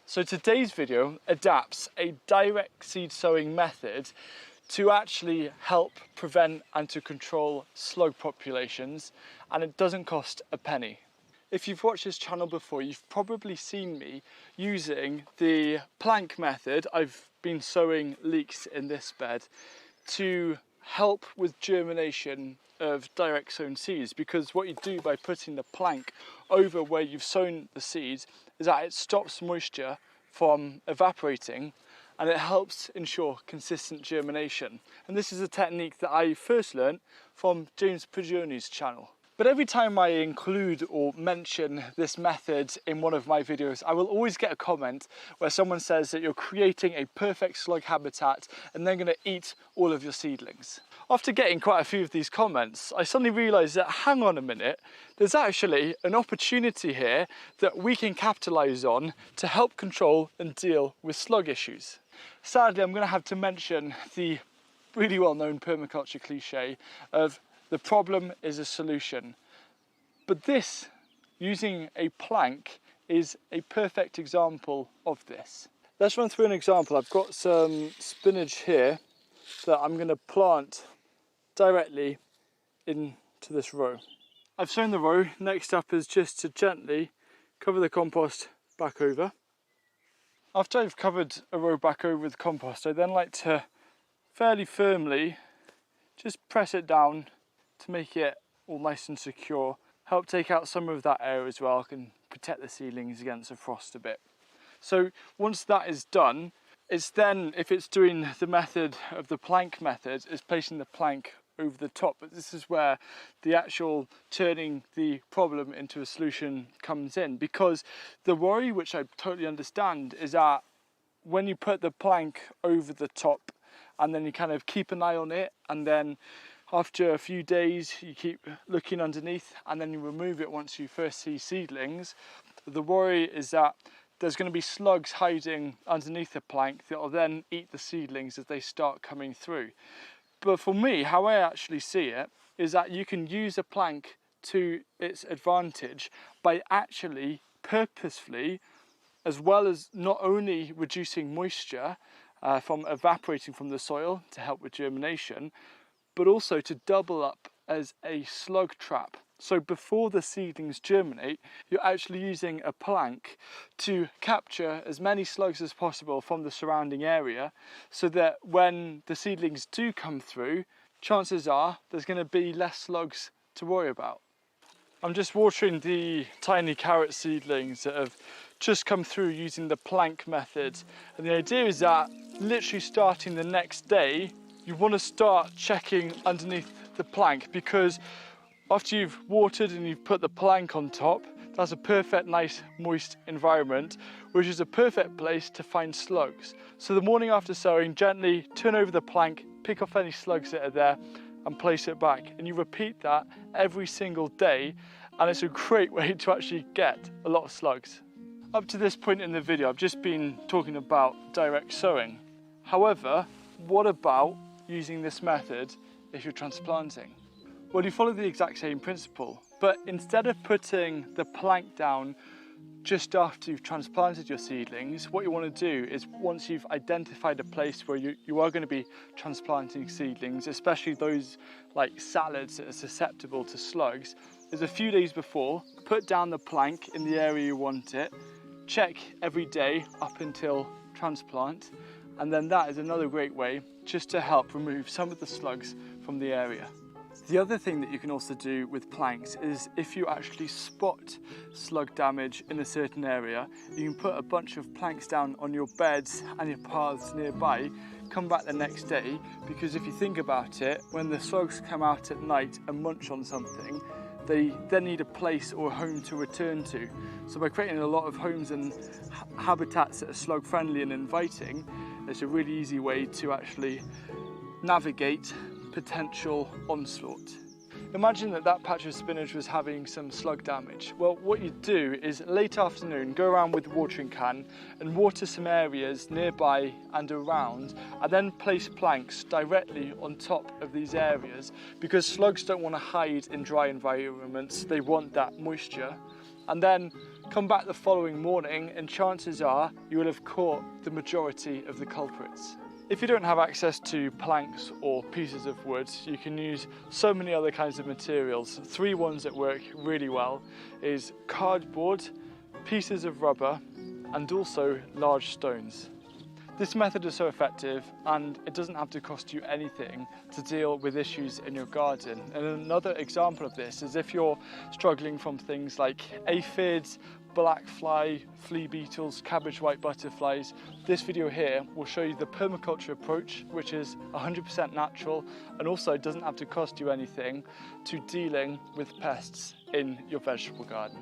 So today's video adapts a direct seed sowing method to actually help prevent and to control slug populations, and it doesn't cost a penny. If you've watched this channel before, you've probably seen me using the plank method. I've been sowing leeks in this bed to help with germination of direct sown seeds, because what you do by putting the plank over where you've sown the seeds is that it stops moisture from evaporating and it helps ensure consistent germination. And this is a technique that I first learned from James Prigioni's channel. But every time I include or mention this method in one of my videos, I will always get a comment where someone says that you're creating a perfect slug habitat and they're going to eat all of your seedlings. After getting quite a few of these comments, I suddenly realised that, hang on a minute, there's actually an opportunity here that we can capitalise on to help control and deal with slug issues. Sadly, I'm going to have to mention the really well-known permaculture cliche of the problem is a solution. But this, using a plank, is a perfect example of this. Let's run through an example. I've got some spinach here that I'm going to plant directly into this row. I've sown the row. Next up is just to gently cover the compost back over. After I've covered a row back over with compost, I then like to fairly firmly just press it down to make it all nice and secure. Help take out some of that air as well, can protect the seedlings against the frost a bit. So once that is done, it's then, if it's doing the method of the plank method, is placing the plank over the top. But this is where the actual turning the problem into a solution comes in, because the worry, which I totally understand, is that when you put the plank over the top and then you kind of keep an eye on it, and then after a few days you keep looking underneath and then you remove it once you first see seedlings, the worry is that there's going to be slugs hiding underneath the plank that will then eat the seedlings as they start coming through. But for me, how I actually see it is that you can use a plank to its advantage by actually purposefully, as well as not only reducing moisture from evaporating from the soil to help with germination, but also to double up as a slug trap. So before the seedlings germinate, you're actually using a plank to capture as many slugs as possible from the surrounding area, so that when the seedlings do come through, chances are there's going to be less slugs to worry about. I'm just watering the tiny carrot seedlings that have just come through using the plank method. And the idea is that literally starting the next day, you want to start checking underneath the plank, because after you've watered and you've put the plank on top, that's a perfect, nice, moist environment, which is a perfect place to find slugs. So the morning after sowing, gently turn over the plank, pick off any slugs that are there and place it back. And you repeat that every single day, and it's a great way to actually get a lot of slugs. Up to this point in the video, I've just been talking about direct sowing. However, what about using this method if you're transplanting? Well, you follow the exact same principle, but instead of putting the plank down just after you've transplanted your seedlings, what you want to do is, once you've identified a place where you are going to be transplanting seedlings, especially those like salads that are susceptible to slugs, is a few days before, put down the plank in the area you want it, check every day up until transplant, and then that is another great way just to help remove some of the slugs from the area. The other thing that you can also do with planks is, if you actually spot slug damage in a certain area, you can put a bunch of planks down on your beds and your paths nearby, come back the next day, because if you think about it, when the slugs come out at night and munch on something, they then need a place or a home to return to. So by creating a lot of homes and habitats that are slug friendly and inviting, it's a really easy way to actually navigate potential onslaught. Imagine that that patch of spinach was having some slug damage. Well, what you do is late afternoon, go around with the watering can and water some areas nearby and around, and then place planks directly on top of these areas, because slugs don't want to hide in dry environments, they want that moisture. And then come back the following morning and chances are you will have caught the majority of the culprits. If you don't have access to planks or pieces of wood, you can use so many other kinds of materials. 3 ones that work really well is cardboard, pieces of rubber, and also large stones. This method is so effective and it doesn't have to cost you anything to deal with issues in your garden. And another example of this is if you're struggling from things like aphids, black fly, flea beetles, cabbage white butterflies, this video here will show you the permaculture approach, which is 100% natural and also doesn't have to cost you anything, to dealing with pests in your vegetable garden.